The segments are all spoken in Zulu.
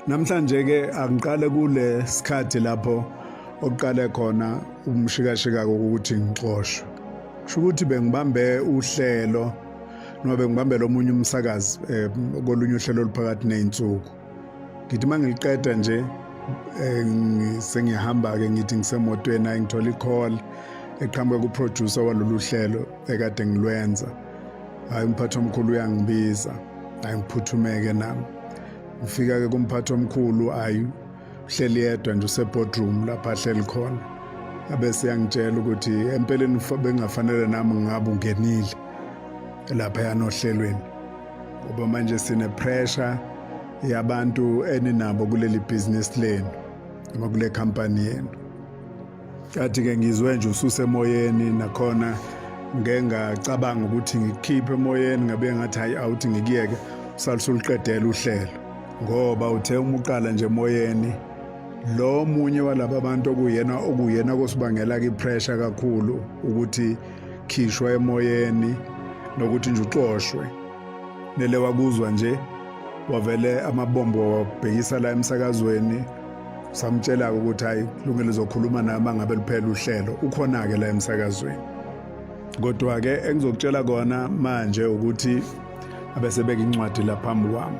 Namhlanje ke angiqale kule sikhathi lapho oqale khona umshikashika ukuthi ngixoshwe. Sho ukuthi bengibambe uhlelo noma bengibambe lomunye umsakazi kolunye uhlelo oluphakathi nezinsuku. Ngithi mangiliqeda nje sengiyahamba ke ngithi ngisemotweni ngithola i-call eqhamuka ku-producer walolu hlelo ekade ngilwenza. Hayi umphathi omkhulu uyangibiza, hayi ngiphuthumeke nami. Ngifika ke kumphathi omkhulu uhleli yedwa nje useboardroom lapha ahleli khona. Abese yangitshela ukuthi empeleni bengafanele nami ngabe ungenile lapha yanohlelweni. Ngoba manje sine pressure yabantu eninabo kuleli business lenu noma kule company yenu. Kathi ke ngizwe nje ususe emoyeni nakhona ngengacabanga ukuthi ngikhiphe emoyeni ngabe ngathi hayi awuthi ngikiyeke usaliqedela uhlelo. Ngoba uthe umuqala nje emoyeni lo munye walaba bantu okuyena kosibangela ke pressure kakhulu ukuthi khishwa emoyeni nokuthi nje uxoshwe. Nele wakuzwa nje wavele amabombo wabhekisa la emsakazweni samtshela ukuthi hayi kulungile uzokhuluma nami ngabe liphela uhlelo ukhona ke la emsakazweni. Kodwa ke engizokutshela kona manje ukuthi abesebeka incwadi la phambi kwami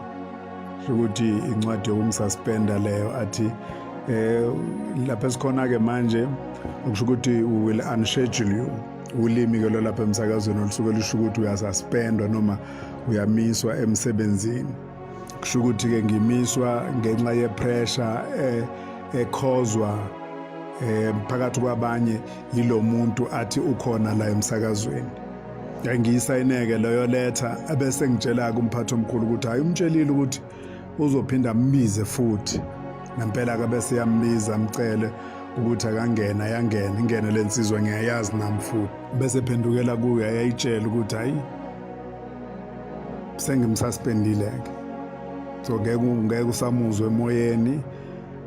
ukuthi incwadi yokumsuspenda leyo athi lapha esikhona ke manje ukusho ukuthi we will unschedule you. Ulimi ke lo lapha emsakazweni olusuke lisho ukuthi uyasuspendwa noma uyamiswa emsebenzini. Kusho ukuthi ke ngimiswa ngenxa ye pressure ekhozwa phakathi kwabanye yilo muntu athi ukhona la emsakazweni. Ngiyisayineke leyo letter abese ngitshela kumphathi omkhulu ukuthi hayi umtshelile ukuthi uzophinda ambize futhi. Ngempela ke bese yambiza amcele ukuthi akangena ingene lensizwa ngiyayazi nami futhi. Bese phendukela kuye ayayitshela ukuthi hayi sengimsuspendile ke. So ngeke usamuzwe emoyeni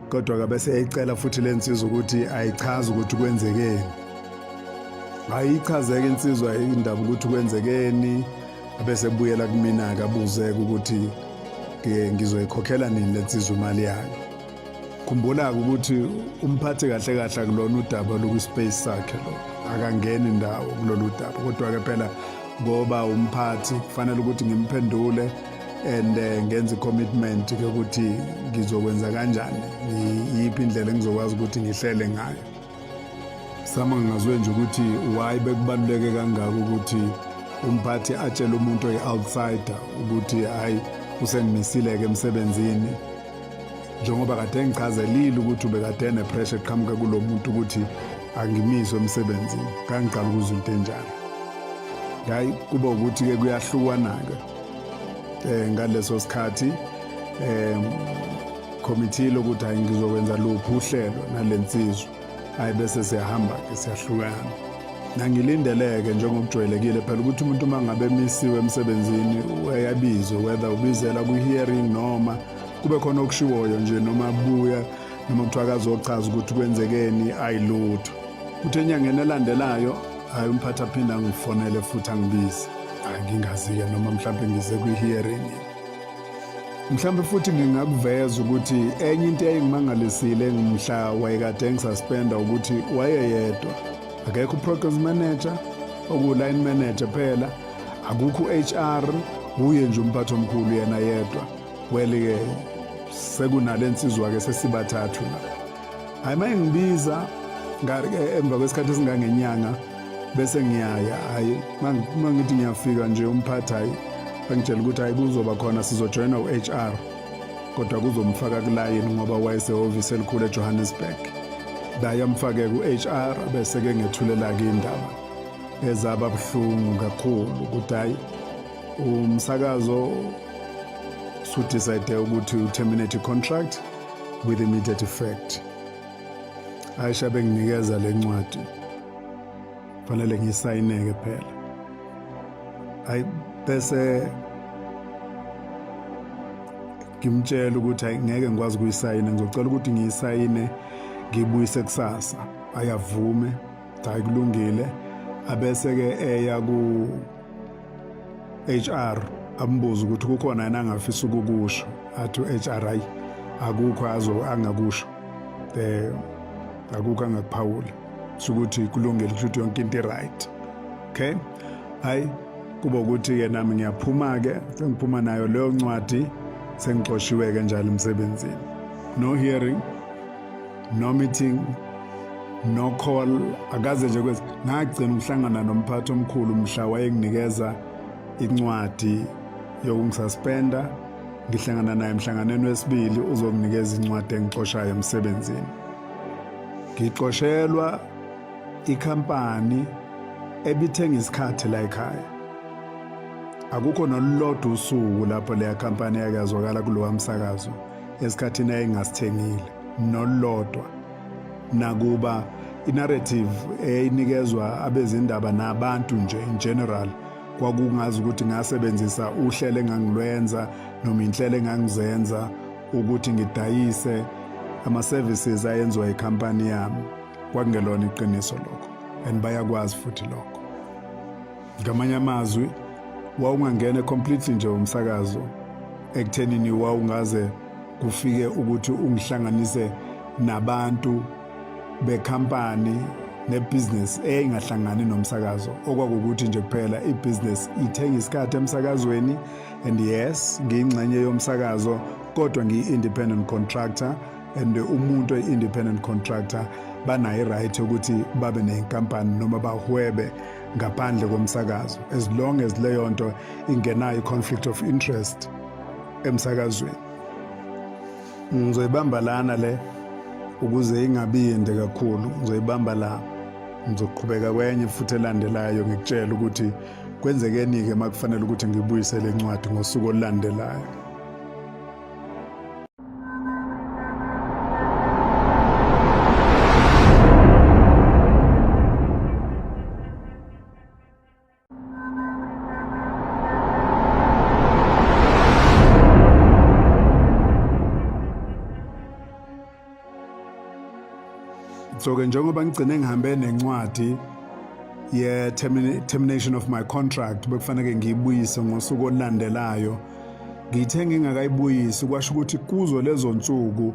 kodwa ke bese eyicela futhi lensizwa ukuthi ayichaze ukuthi kwenzekeni. Ayichazeke insizwa indaba ukuthi kwenzekeni abese buyela kumina ke abuze ukuthi ngizoyikhokhela nini lensizwa imali yayo. Khumbula ukuthi umphathi kahle kahle kulona udaba lokuspace sakhe lo akangena indawo kulolu daba kodwa ke phela ngoba umphathi kufanele ukuthi ngimphendule and ngenze commitment ke ukuthi ngizokwenza kanjani yipi indlela engizokwazi ukuthi ngihlele ngayo. Sama ngazwe nje ukuthi why bekubaluleke kangaka ukuthi umphathi atshele umuntu oyi-outsider ukuthi hayi usengimisile ke emsebenzini njengoba kade ngichazelile ukuthi ubekade nepressure eqhamuka kulomuntu ukuthi angimiswe emsebenzini. Kangiqala ukuzwa into enjalo. Hayi kuba ukuthi ke kuyahlukana ke ngaleso sikhathi committee lokuthi hayi ngizokwenza luphi uhlelo nalensizwa. Hayi bese siyahamba ke siyahlukana. Nangilindeleke njengokujwayelekile phela ukuthi umuntu mangabe emisiwe emsebenzini uyabizwa whether ubizela ku hearing noma kube khona okushiwoyo nje noma abuya noma kuthiwa akazochaza ukuthi kwenzekeni ayilutho. Uthe enyangeni elandelayo hayi umphathi aphinda ngifonele futhi angibize. Hayi ngingazi-ke noma mhlawumbe ngize kwi-hearing. Mhlawumbe futhi ngingakuveza ukuthi enye into eyayingimangalisile ngimhla wayekade ngisuspenda ukuthi wayeyedwa. Akekho program manager, oku-line manager phela, akukho HR, uye nje umphathi omkhulu yena yedwa. Well-ke sekunale nsizwa ke sesibathathu la. Hayi mayingibiza emva kwesikhathi esingangenyanga bese ngiyaya hayi mangithi ngiyafika nje umphathi hayi angitshela ukuthi hayi kuzoba khona sizojoyina u-HR kodwa kuzomfaka kulayini ngoba wayesehhovisi elikhulu eJohannesburg. Dayamfake ku-HR bese ke ngethulela ke indaba ezaba buhlungu kakhulu ukuthi hayi umsakazo decide ukuthi terminate contract with immediate effect. Aisha benginikeza lencwadi fanele ngiyisayineke phela. Hayi bese ngimtshela ukuthi hayi ngeke ngikwazi ukuyisayina ngizocela ukuthi ngiyisayine ngibuyise kusasa. Ayavume hayi kulungile abese ke eya ku HR ambuza ukuthi kukhona yena angafisa ukukusho athi HR hayi akukho angakusho akukho angakuphawula ukuthi kulungile ukuthi yonke into right. Okay, hayi kuba ukuthi ke nami ngiyaphuma ke sengiphuma nayo leyo ncwadi sengixoshiwe ke njalo emsebenzini. No hearing, no meeting, no call, akaze nje kwezi ngagcina ukuhlangana nomphathi omkhulu mhla wayenginikeza incwadi yokungisaspenda. Ngihlangana naye emhlanganweni wesibili uzokunikeza incwadi engixoshayo emsebenzini. Ngixoshelwa ikhampani ebithenga isikhathi la ekhaya. Akukho nolodwa usuku lapho leya khampani yakazwakala kulowa msakazo esikhathini ayingasithengile nolodwa. Nakuba inarrative eyinikezwa abezindaba nabantu nje in general kwakungazi ukuthi ngasebenzisa uhlelo engangilwenza noma inhlelo engangizenza ukuthi ngidayise ama-services ayenziwa ikhampani yami. Kwakungelona iqiniso lokho and bayakwazi futhi lokho. Ngamanye amazwi wawungangena completely nje umsakazo ekuthenini wawungaze kufike ukuthi ungihlanganise nabantu bekhampani nebusiness engahlangani nomsakazo, okwakukuthi nje kuphela ibusiness ithenga isikhathi emsakazweni. And yes, ngiyingxenye yomsakazo kodwa ngiyi-independent contractor, and umuntu oyi-independent contractor banayo i-right ukuthi babe nenkampani noma bahwebe ngaphandle komsakazo as long as leyo nto ingenayo i-conflict of interest emsakazweni. Ngizoyibamba lana le ukuze ingabinde kakhulu, ngizoyibamba la, ngizoqhubeka kwenye futhi elandelayo ngikutshela ukuthi kwenzekeni-ke makufanele ukuthi ngibuyisele incwadi ngosuku olulandelayo. So-ke njengoba ngigcine ngihambe nencwadi ye-termination of my contract bekufanele ngiyibuyise ngosuku olulandelayo, ngithe ngingakayibuyisi kwasho ukuthi kuzo lezo nsuku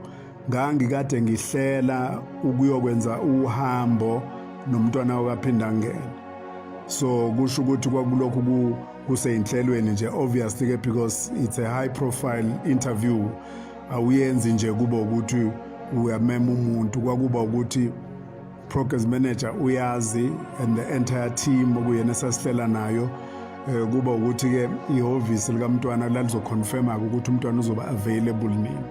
ngangikade ngihlela ukuyokwenza uhambo nomntwana wakaphinda ngene. So kusho ukuthi kwakulokhu kuseyinhlelweni nje obviously ke because it's a high profile interview. Awuyenzi nje kuba ukuthi uyamema umuntu, kwakuba ukuthi progress manager uyazi and the entire team okuyena sasihlela nayo. Kuba ukuthi ke ihhovisi likamntwana lalizoconfirma ukuthi umntwana uzoba available nini.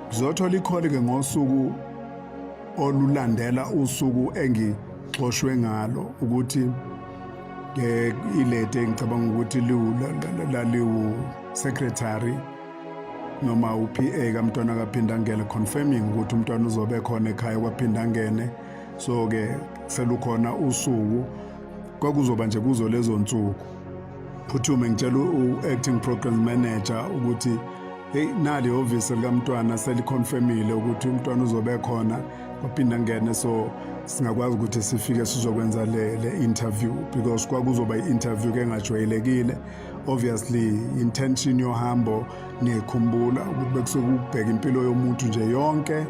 Ngizothola ikholi ke ngosuku olulandela usuku engixoshwe ngalo ukuthi ilete ngicabanga ukuthi liwu secretary noma uPA kamntwana kaphinda ngene confirming ukuthi umntwana uzobe khona ekhaya kwaphinda ngene. So ke selukhona usuku kwakuzoba nje kuzo lezo nsuku phuthume ngitshela u-acting program manager ukuthi hey nali office likamntwana seliconfirmile ukuthi umntwana uzobe khona kwaphinda ngene, so singakwazi ukuthi sifike sizokwenza le interview because kwakuzoba i-interview ke ngajwayelekile. Obviously intention yohambo ngikhumbula ukuthi bekusukubheka impilo yomuntu nje yonke,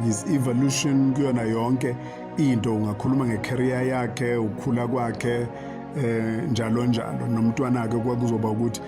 his evolution kuyona yonke into. Ungakhuluma ngecareer yakhe, ukukhula kwakhe, njalo njalo nomntwana akhe. Kwakuzoba ukuthi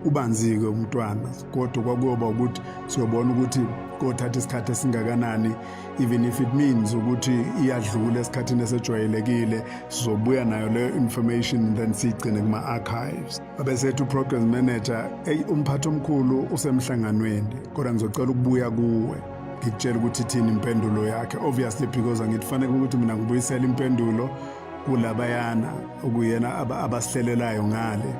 ubanzike umntwana kodwa kwakuyoba ukuthi siyobona ukuthi kothatha isikhathi esingakanani, even if it means ukuthi iyadlula esikhathini esejwayelekile. Sizobuya nayo leyo information then siyigcine kuma-archives. Abesethu program manager umphathi omkhulu usemhlanganweni kodwa ngizocela ukubuya kuwe ngikutshela ukuthi ithini impendulo yakhe. Obviously because angikufanele ukuthi mina ngibuyisele impendulo kulabayana okuyena abasihlelelayo ngale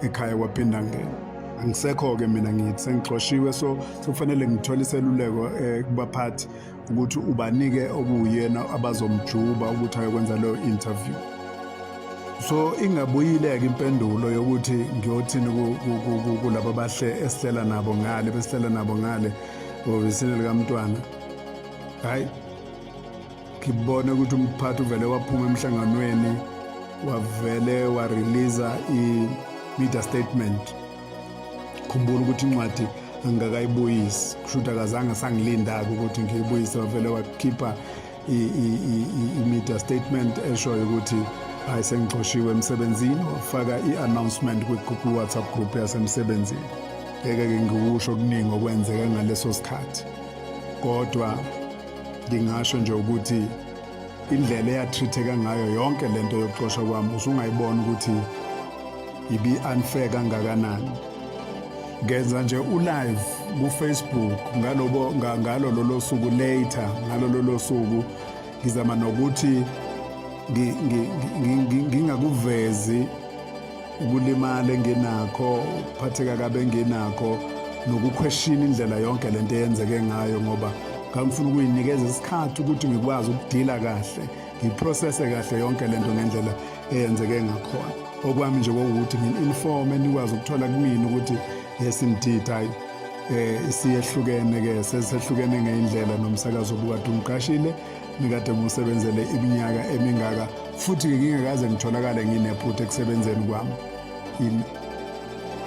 ekhaya kwaphinda ngene. Angisekho-ke mina ngithi sengixoshiwe, so kufanele ngithole iseluleko kubaphathi ukuthi ubanike okuyena abazomjuba ukuthi ayokwenza leyo interview. So ingabuyileke impendulo yokuthi ngiyothini kulabo bahle esihlela nabo ngale, besihlela nabo ngale ofisini likamntwana. Hayi ngibone ukuthi umphathi uvele waphuma emhlanganweni wavele warelease i-media statement khumbula ukuthi incwadi angakayibuyisi kusho ukuthi akazange sangilinda-ke ukuthi ngiyibuyise wavele wakhipha i-media statement eshoyo ukuthi hayi sengixoshiwe emsebenzini wafaka i-announcement kwi-WhatsApp group yasemsebenzini. Ngeke-ke ngikusho okuningi okwenzeka ngaleso sikhathi kodwa ngingasho nje ukuthi indlela eyatreat-eka ngayo yonke lento yokuxoshwa kwami usungayibona ukuthi ibi-unfair kangakanani. Ngenza nje u-live ku-Facebook ngalo lolo suku later, ngalo lolo suku ngizama nokuthi ngingakuvezi ukulimala enginakho, ukuphatheka kabe enginakho, nokuquestion indlela yonke lento eyenzeke ngayo ngoba ngangifuna ukuyinikeza isikhathi ukuthi ngikwazi ukudila kahle, ngiprocesse kahle yonke lento ngendlela eyenzeke ngakhona. Okwami nje ukuthi ngi-informe nikwazi ukuthola kumina ukuthi yes indeed hayi siyehlukene-ke sesehlukene ngeyindlela nomsakazo obukade umqashile nikade ngiwusebenzele iminyaka emingaka futhi-ke ngingakaze ngitholakale nginephutha ekusebenzeni kwami. In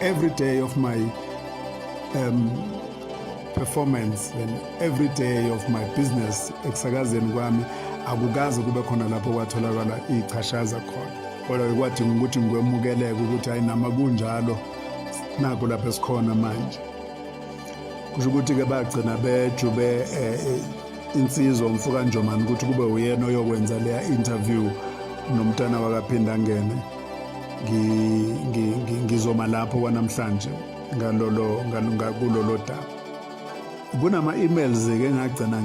every day of my performance and every day of my business ekusakazeni kwami akukaze kube khona lapho kwatholakala ichashaza khona, kodwa kwadinga ukuthi ngikwemukeleke ukuthi hayi nama kunjalo nakho lapho esikhona manje. Kusho ukuthi-ke bagcina bejube insizwa umfoka Njomani ukuthi kube uyena oyokwenza leya interview nomntana wakaphinda ngene. Ngizoma lapho kwanamhlanje kulolo daba. Kunama-emails-ke engagcina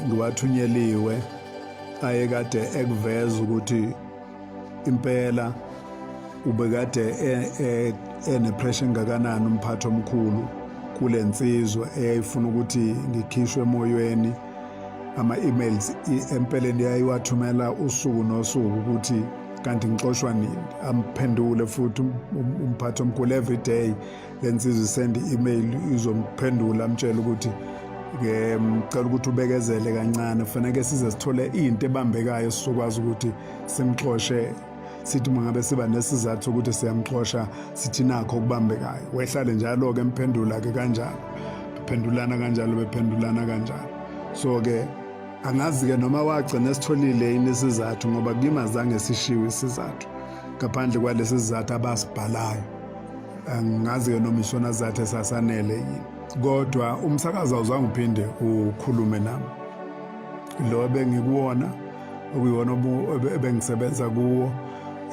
ngiwathunyeliwe ayekade ekuveza ukuthi impela ubekade ene-pressure engakanani umphathi omkhulu kule nsizwa eyayifuna ukuthi ngikhishwe emoyeni. Ama-emails empeleni yayiwathumela usuku nosuku ukuthi kanti ngixoshwa nini, amphendule futhi umphathi omkhulu every day le nsizwa isenda i-email izomphendula amtshela ukuthi ngicela ukuthi ubekezele kancane, kufanele size sithole into ebambekayo sizokwazi ukuthi simxoshe, sithi mangabe siba nesizathu ukuthi siyamxosha sithi nakho okubambekayo. Wehlale njalo-ke emphendula-ke kanjalo, bephendulana kanjalo. So-ke angazi-ke noma wagcina esitholile yini isizathu ngoba kimazange sishiwe isizathu ngaphandle kwalesi sizathu abasibhalayo. Angazi-ke noma isona sizathu esasanele yini, kodwa umsakazo awuzange uphinde ukhulume nami. Lo ebengikuwona okuyiwona ebengisebenza kuwo,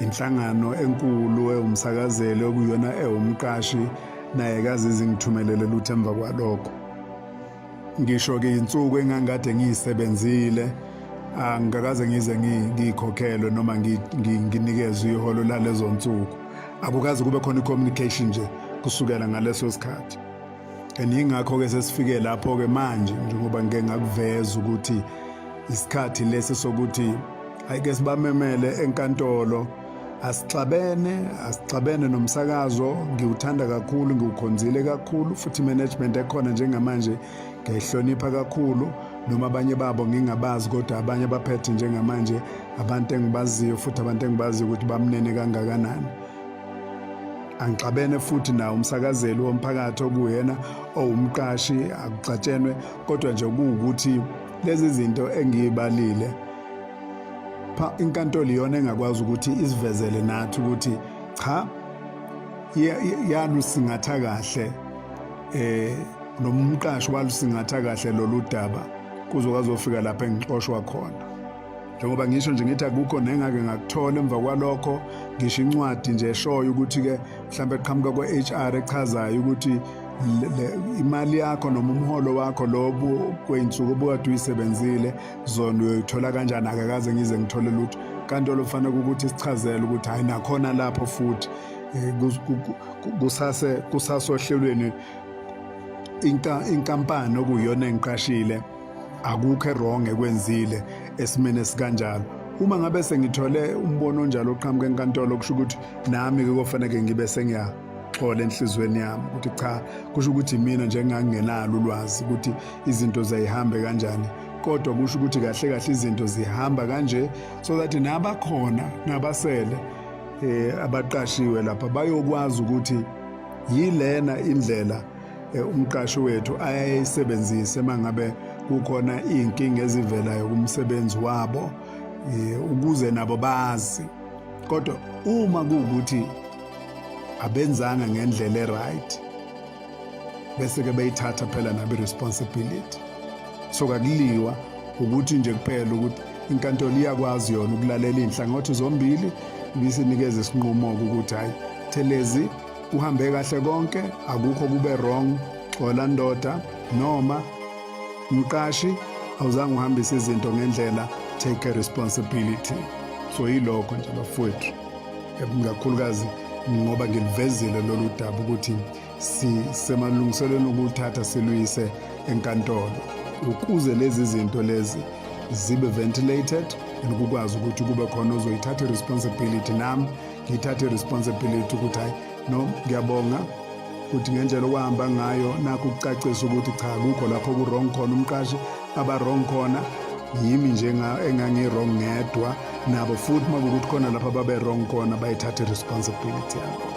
inhlangano enkulu ewumsakazeli okuyona ewumqashi, naye kazizi ngithumelele lutho emva kwalokho. Ngisho-ke insuku engangade ngiyisebenzile angikaze ngize ngiyikhokhelwe noma nginikezwe iholo lalezo nsuku. Akukaze kube khona i-communication nje kusukela ngaleso sikhathi. And yingakho-ke sesifike lapho-ke manje njengoba ngike ngakuveza ukuthi isikhathi lesi sokuthi ayike sibamemele enkantolo, asixabene nomsakazo. Ngiwuthanda kakhulu, ngiwukhonzile kakhulu futhi management ekhona njengamanje ngiyayihlonipha kakhulu, noma abanye babo ngingabazi kodwa abanye baphethe njengamanje abantu engibaziyo futhi abantu engibaziyo ukuthi bamnene kangakanani. Angixabene futhi nawo umsakazeli womphakathi okuyena owumqashi, akucatshenwe, kodwa nje kuwukuthi lezi zinto engiyibalile inkantolo iyona engakwazi ukuthi isivezele nathi ukuthi cha yalusingatha kahle nomqashi walusingatha kahle lolu daba kuzokwazi ufika lapha engixoshwa khona. Njengoba ngisho nje ngithi akukho nengake ngakuthola emva kwalokho, ngisho incwadi nje eshoyo ukuthi-ke mhlawumbe eqhamuka kwe-HR echazayo ukuthi imali yakho noma umholo wakho lobu kwey'nsuku obukade uyisebenzile zona uyoyithola kanjani, akakaze ngize ngithole lutho. Inkantolo kufanele ukuthi sichazele ukuthi hayi nakhona lapho futhi kusasohlelweni inkampani okuyiyona engiqashile akukho wrong ekwenzile esimene esikanjalo. Uma ngabe sengithole umbono onjalo oqhamuka enkantolo kusho ukuthi nami-ke kofanele ngibe sengiyaxola enhlizweni yami ukuthi cha, kusho ukuthi mina nje ngangingenalo ulwazi ukuthi izinto zayihambe kanjani, kodwa kusho ukuthi kahle kahle izinto zihamba kanje so that nabakhona nabasele abaqashiwe lapha bayokwazi ukuthi yilena indlela umqashi wethu ayayisebenzise mangabe kukhona inkinga ezivelayo kumsebenzi wabo ukuze nabo bazi. Kodwa uma kuukuthi abenzanga ngendlela eright bese ke bayithatha phela nabe responsibility. So kakuliwa ukuthi nje kuphela ukuthi inkantolo iyakwazi yona ukulalela inhlangothi zombili bisinikeza isinqumo ukuthi hayi Thelezi uhambe kahle konke, akukho kube wrong, xola ndoda, noma umqashi awuzange uhambise izinto ngendlela, take a responsibility. So yilokho nje bafowethu, ngakhulukazi ngoba ngilivezile lolu daba ukuthi sisemalungiselweni ukuthatha siluyise enkantolo ukuze lezi zinto lezi zibe ventilated ukukwazi ukuthi kube khona ozoyithatha responsibility. Nami ngithathe responsibility ukuthi hayi no, ngiyabonga ukuthi ngendlela okwahamba ngayo nakho ukucacisa ukuthi cha akukho lapho ku wrong khona, umqashi aba wrong khona yimi nje engangi wrong ngedwa, nabo futhi makukuthi khona lapho babe wrong khona bayithathe responsibility yabo.